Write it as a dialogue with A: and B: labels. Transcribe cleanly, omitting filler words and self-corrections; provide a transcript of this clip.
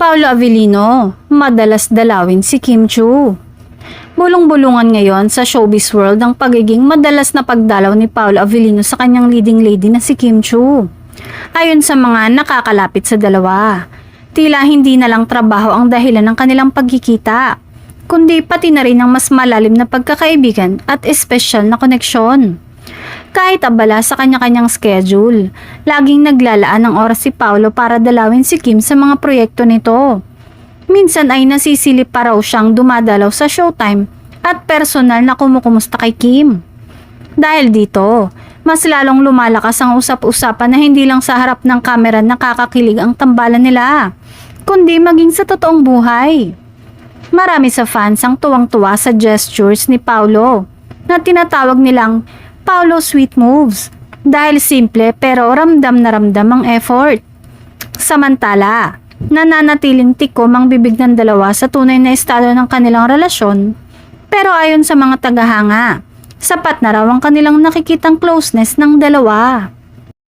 A: Paolo Avellino, madalas dalawin si Kim Chiu. Bulong-bulungan ngayon sa showbiz world ang pagiging madalas na pagdalaw ni Paolo Avellino sa kanyang leading lady na si Kim Chiu. Ayon sa mga nakakalapit sa dalawa, tila hindi na lang trabaho ang dahilan ng kanilang pagkikita, kundi pati na rin ang mas malalim na pagkakaibigan at espesyal na koneksyon. Kahit abala sa kanya-kanyang schedule, laging naglalaan ng oras si Paolo para dalawin si Kim sa mga proyekto nito. Minsan ay nasisilip pa raw siyang dumadalaw sa showtime at personal na kumukumusta kay Kim. Dahil dito, mas lalong lumalakas ang usap-usapan na hindi lang sa harap ng kamera nakakakilig ang tambalan nila, kundi maging sa totoong buhay. Marami sa fans ang tuwang-tuwa sa gestures ni Paolo na tinatawag nilang Paolo Sweet Moves dahil simple pero ramdam na ramdam ang effort. Samantala, nananatiling tikom ang bibig ng dalawa sa tunay na estado ng kanilang relasyon, pero ayon sa mga tagahanga, sapat na raw ang kanilang nakikitang closeness ng dalawa.